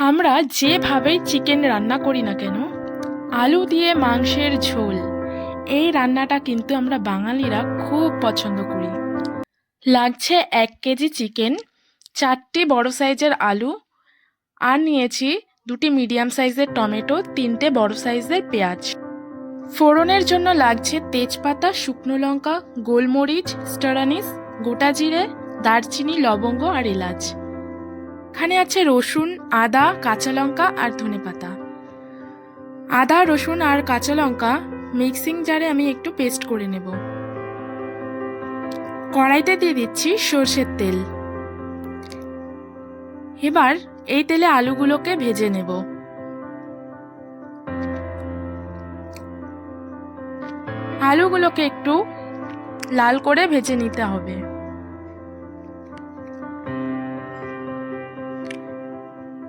আমরা যেভাবেই চিকেন রান্না করি না কেন, আলু দিয়ে মাংসের ঝোল, এই রান্নাটা কিন্তু আমরা বাঙালিরা খুব পছন্দ করি। লাগছে 1 কেজি চিকেন, 4টি বড় সাইজের আলু, আর নিয়েছি 2টি মিডিয়াম সাইজের টমেটো, 3টে বড় সাইজের পেঁয়াজ। ফোড়নের জন্য লাগছে তেজপাতা, শুকনো লঙ্কা, গোলমরিচ, স্টার আনিস, গোটা জিরে, দারচিনি, লবঙ্গ আর এলাচ। এখানে আছে রসুন, আদা, কাঁচা লঙ্কা আর ধনেপাতা। আদা, রসুন আর কাঁচা লঙ্কা মিক্সিং জারে আমি একটু পেস্ট করে নেব। কড়াইতে দিয়ে দিচ্ছি সর্ষের তেল। এবার এই তেলে আলুগুলোকে ভেজে নেব। আলুগুলোকে একটু লাল করে ভেজে নিতে হবে।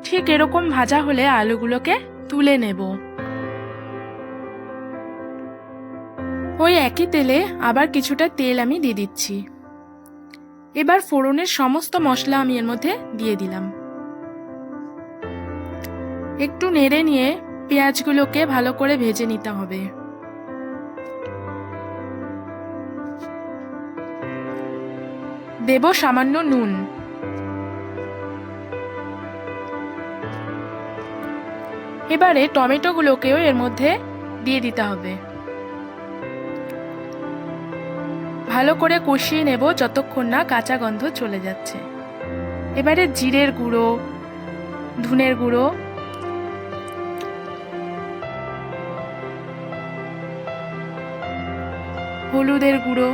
ঠিক এরকম ভাজা হলে আলুগুলোকে তুলে নেব। ওই একই তেলে আবার কিছুটা তেল আমি দিয়ে দিচ্ছি। এবার ফোড়নের সমস্ত মশলা আমি এর মধ্যে দিয়ে দিলাম। একটু নেড়ে নিয়ে পেঁয়াজগুলোকে ভালো করে ভেজে নিতে হবে। দেব সামান্য নুন। এবারে টমেটোগুলোকেও এর মধ্যে দিয়ে দিতে হবে। ভালো করে কষিয়ে নেব যতক্ষণ না কাঁচা গন্ধ চলে যাচ্ছে। এবারে জিরের গুঁড়ো, ধনের গুঁড়ো, হলুদের গুঁড়ো,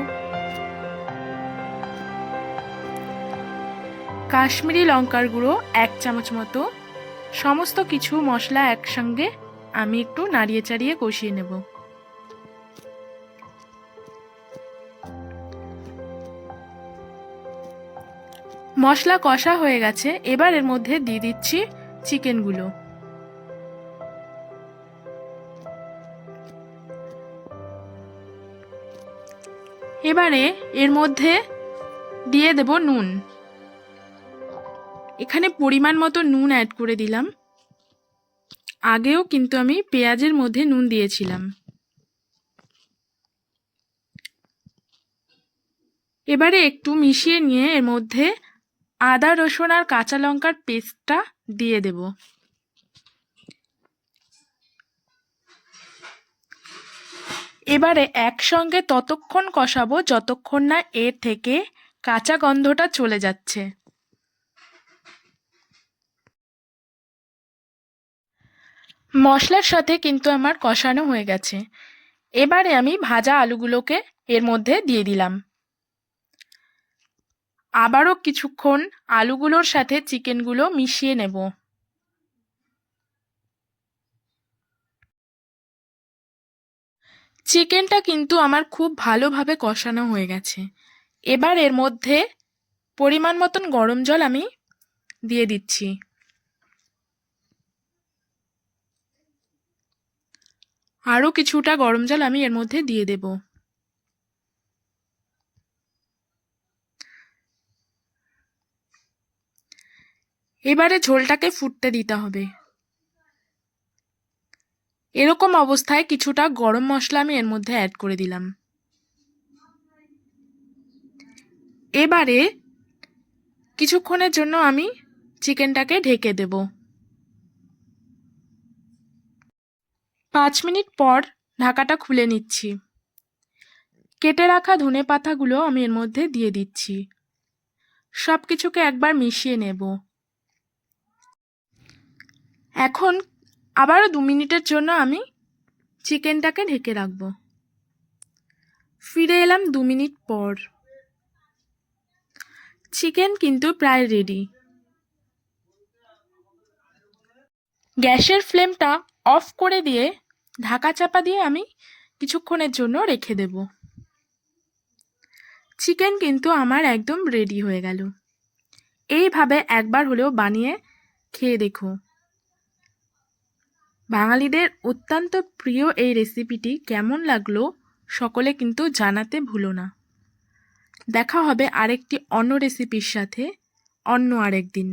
কাশ্মীরি লঙ্কার গুঁড়ো 1 চামচ মতো, সমস্ত কিছু মশলা একসঙ্গে আমি একটু নাড়িয়ে চাড়িয়ে কষিয়ে নেব। মশলা কষা হয়ে গেছে, এবার এর মধ্যে দিয়ে দিচ্ছি চিকেনগুলো। এবারে এর মধ্যে দিয়ে দেব নুন। এখানে পরিমাণ মতো নুন অ্যাড করে দিলাম। আগেও কিন্তু আমি পেঁয়াজের মধ্যে নুন দিয়েছিলাম। এবারে একটু মিশিয়ে নিয়ে এর মধ্যে আদা, রসুন আর কাঁচা লঙ্কার পেস্টটা দিয়ে দেব। এবারে একসঙ্গে ততক্ষণ কষাবো যতক্ষণ না এর থেকে কাঁচা গন্ধটা চলে যাচ্ছে। মশলার সাথে কিন্তু আমার কষানো হয়ে গেছে। এবারে আমি ভাজা আলুগুলোকে এর মধ্যে দিয়ে দিলাম। আবারও কিছুক্ষণ আলুগুলোর সাথে চিকেনগুলো মিশিয়ে নেব। চিকেনটা কিন্তু আমার খুব ভালোভাবে কষানো হয়ে গেছে। এবার এর মধ্যে পরিমাণ মতন গরম জল আমি দিয়ে দিচ্ছি। আরও কিছুটা গরম জল আমি এর মধ্যে দিয়ে দেব। এবারে ঝোলটাকে ফুটতে দিতে হবে। এরকম অবস্থায় কিছুটা গরম মশলা আমি এর মধ্যে অ্যাড করে দিলাম। এবারে কিছুক্ষণের জন্য আমি চিকেনটাকে ঢেকে দেব। 5 মিনিট পর ঢাকাটা খুলে নিচ্ছি। কেটে রাখা ধনেপাতাগুলো আমি এর মধ্যে দিয়ে দিচ্ছি। সব কিছুকে একবার মিশিয়ে নেব। এখন আবারও 2 মিনিটের জন্য আমি চিকেনটাকে ঢেকে রাখব। ফিরে এলাম 2 মিনিট পর। চিকেন কিন্তু প্রায় রেডি। গ্যাসের ফ্লেমটা অফ করে দিয়ে ঢাকা চাপা দিয়ে আমি কিছুক্ষণের জন্য রেখে দেব। চিকেন কিন্তু আমার একদম রেডি হয়ে গেল। এইভাবে একবার হলেও বানিয়ে খেয়ে দেখো। বাঙালিদের অত্যন্ত প্রিয় এই রেসিপিটি কেমন লাগলো সকলে কিন্তু জানাতে ভুলো না। দেখা হবে আরেকটি অন্য রেসিপির সাথে অন্য আরেক দিন।